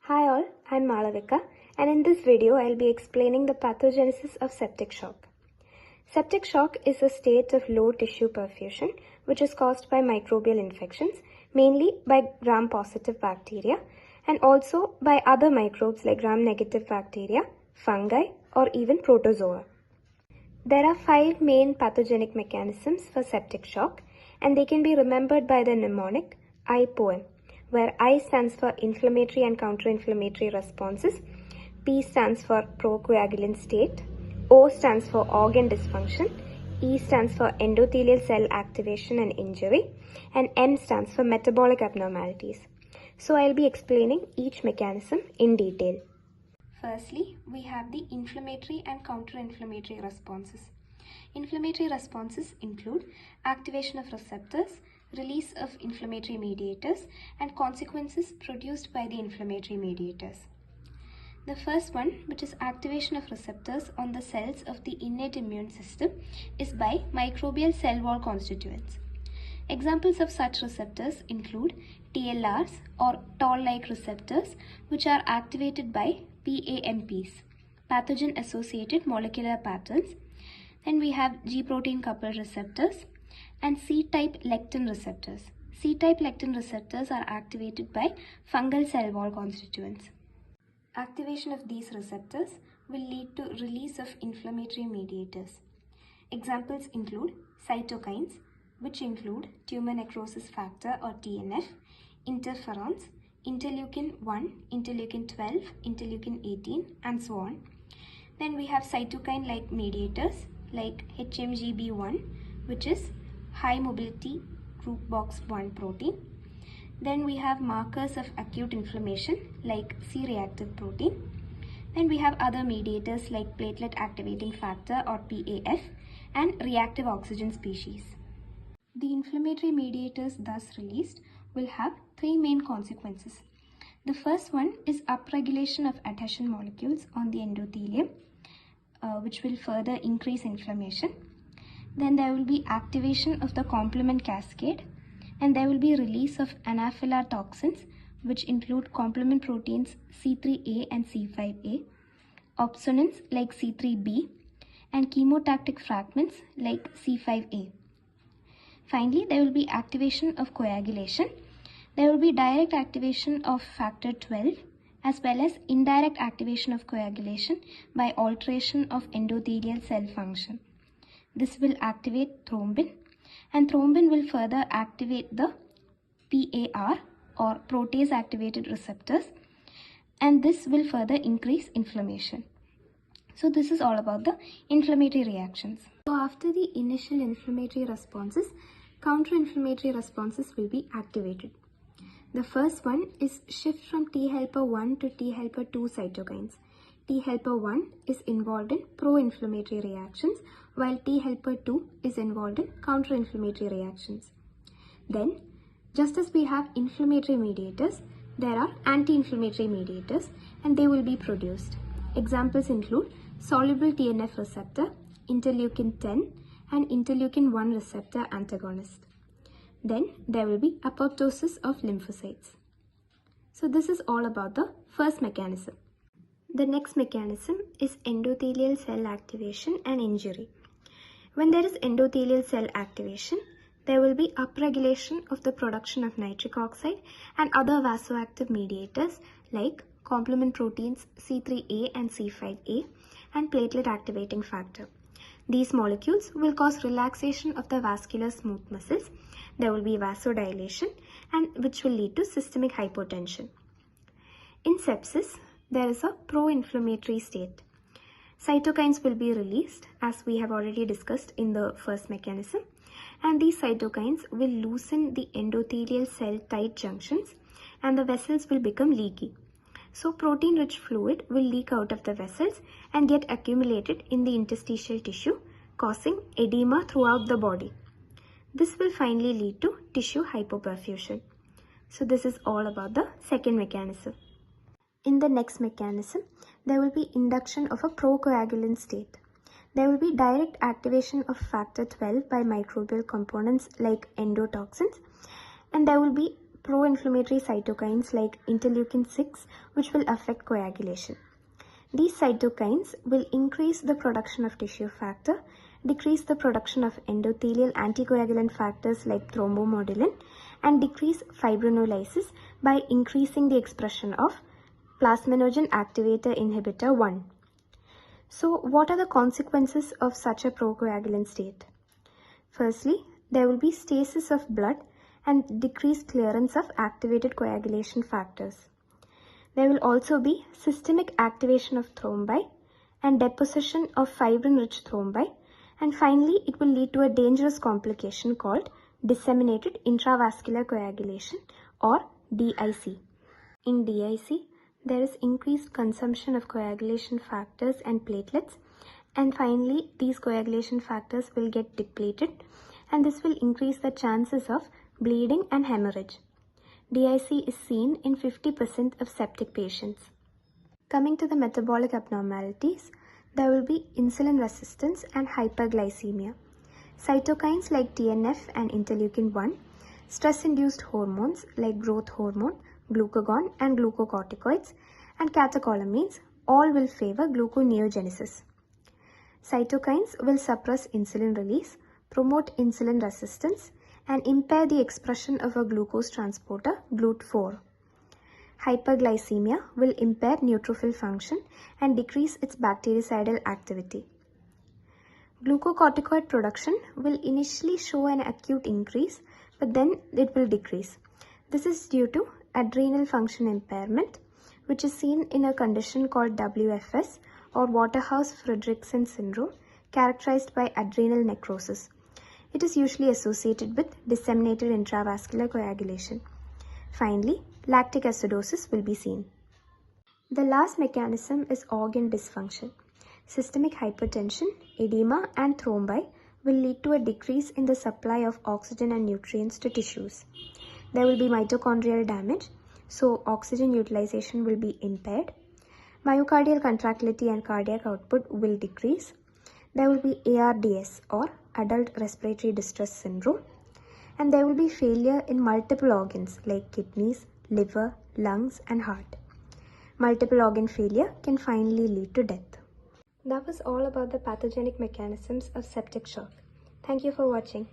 Hi all, I'm Malavika, and in this video I'll be explaining the pathogenesis of septic shock. Septic shock is a state of low tissue perfusion which is caused by microbial infections, mainly by gram-positive bacteria and also by other microbes like gram-negative bacteria, fungi or even protozoa. There are 5 main pathogenic mechanisms for septic shock, and they can be remembered by the mnemonic I-POEM, where I stands for inflammatory and counter-inflammatory responses, P stands for procoagulant state, O stands for organ dysfunction, E stands for endothelial cell activation and injury, and M stands for metabolic abnormalities. So I'll be explaining each mechanism in detail. Firstly, we have the inflammatory and counter-inflammatory responses. Inflammatory responses include activation of receptors, release of inflammatory mediators, and consequences produced by the inflammatory mediators. The first one, which is activation of receptors on the cells of the innate immune system, is by microbial cell wall constituents. Examples of such receptors include TLRs or toll-like receptors, which are activated by PAMPs, pathogen-associated molecular patterns. Then we have G-protein coupled receptors and C-type lectin receptors. C-type lectin receptors are activated by fungal cell wall constituents. Activation of these receptors will lead to release of inflammatory mediators. Examples include cytokines, which include tumor necrosis factor or TNF, interferons, interleukin 1, interleukin 12, interleukin 18, and so on. Then we have cytokine-like mediators like HMGB1, which is high mobility group box 1 protein. Then we have markers of acute inflammation like C-reactive protein. Then we have other mediators like platelet activating factor or PAF and reactive oxygen species. The inflammatory mediators thus released will have 3 main consequences. The first one is upregulation of adhesion molecules on the endothelium, which will further increase inflammation. Then there will be activation of the complement cascade, and there will be release of anaphylar toxins, which include complement proteins C3A and C5A, opsonins like C3b, and chemotactic fragments like C5A. Finally, there will be activation of coagulation. There will be direct activation of factor 12 as well as indirect activation of coagulation by alteration of endothelial cell function. This will activate thrombin, and thrombin will further activate the PAR or protease activated receptors, and this will further increase inflammation. So this is all about the inflammatory reactions. So after the initial inflammatory responses, counter-inflammatory responses will be activated. The first one is shift from T helper 1 to T helper 2 cytokines. T helper 1 is involved in pro-inflammatory reactions, while T helper 2 is involved in counter-inflammatory reactions. Then, just as we have inflammatory mediators, there are anti-inflammatory mediators, and they will be produced. Examples include soluble TNF receptor, interleukin 10, and interleukin 1 receptor antagonist. Then there will be apoptosis of lymphocytes. So this is all about the first mechanism. The next mechanism is endothelial cell activation and injury. When there is endothelial cell activation, there will be upregulation of the production of nitric oxide and other vasoactive mediators like complement proteins C3A and C5A and platelet activating factor. These molecules will cause relaxation of the vascular smooth muscles. There will be vasodilation, and which will lead to systemic hypotension. In sepsis, there is a pro-inflammatory state. Cytokines will be released, as we have already discussed in the first mechanism, and these cytokines will loosen the endothelial cell tight junctions and the vessels will become leaky. So protein-rich fluid will leak out of the vessels and get accumulated in the interstitial tissue, causing edema throughout the body. This will finally lead to tissue hypoperfusion. So this is all about the second mechanism. In the next mechanism, there will be induction of a procoagulant state. There will be direct activation of factor 12 by microbial components like endotoxins, and there will be pro-inflammatory cytokines like interleukin-6, which will affect coagulation. These cytokines will increase the production of tissue factor, decrease the production of endothelial anticoagulant factors like thrombomodulin, and decrease fibrinolysis by increasing the expression of plasminogen activator inhibitor 1. So, what are the consequences of such a procoagulant state? Firstly, there will be stasis of blood and decreased clearance of activated coagulation factors. There will also be systemic activation of thrombi and deposition of fibrin-rich thrombi, and finally it will lead to a dangerous complication called disseminated intravascular coagulation or DIC. In DIC, there is increased consumption of coagulation factors and platelets, and finally these coagulation factors will get depleted, and this will increase the chances of bleeding and hemorrhage. DIC is seen in 50% of septic patients. Coming to the metabolic abnormalities, there will be insulin resistance and hyperglycemia. Cytokines like TNF and interleukin-1, stress-induced hormones like growth hormone, glucagon and glucocorticoids, and catecholamines all will favor gluconeogenesis. Cytokines will suppress insulin release, promote insulin resistance, and impair the expression of a glucose transporter, GLUT4. Hyperglycemia will impair neutrophil function and decrease its bactericidal activity. Glucocorticoid production will initially show an acute increase, but then it will decrease. This is due to adrenal function impairment, which is seen in a condition called WFS or Waterhouse-Friderichsen syndrome, characterized by adrenal necrosis. It is usually associated with disseminated intravascular coagulation. Finally, lactic acidosis will be seen. The last mechanism is organ dysfunction. Systemic hypertension, edema, and thrombi will lead to a decrease in the supply of oxygen and nutrients to tissues. There will be mitochondrial damage, so oxygen utilization will be impaired. Myocardial contractility and cardiac output will decrease. There will be ARDS or adult respiratory distress syndrome, and there will be failure in multiple organs like kidneys, liver, lungs, and heart. Multiple organ failure can finally lead to death. That was all about the pathogenic mechanisms of septic shock. Thank you for watching.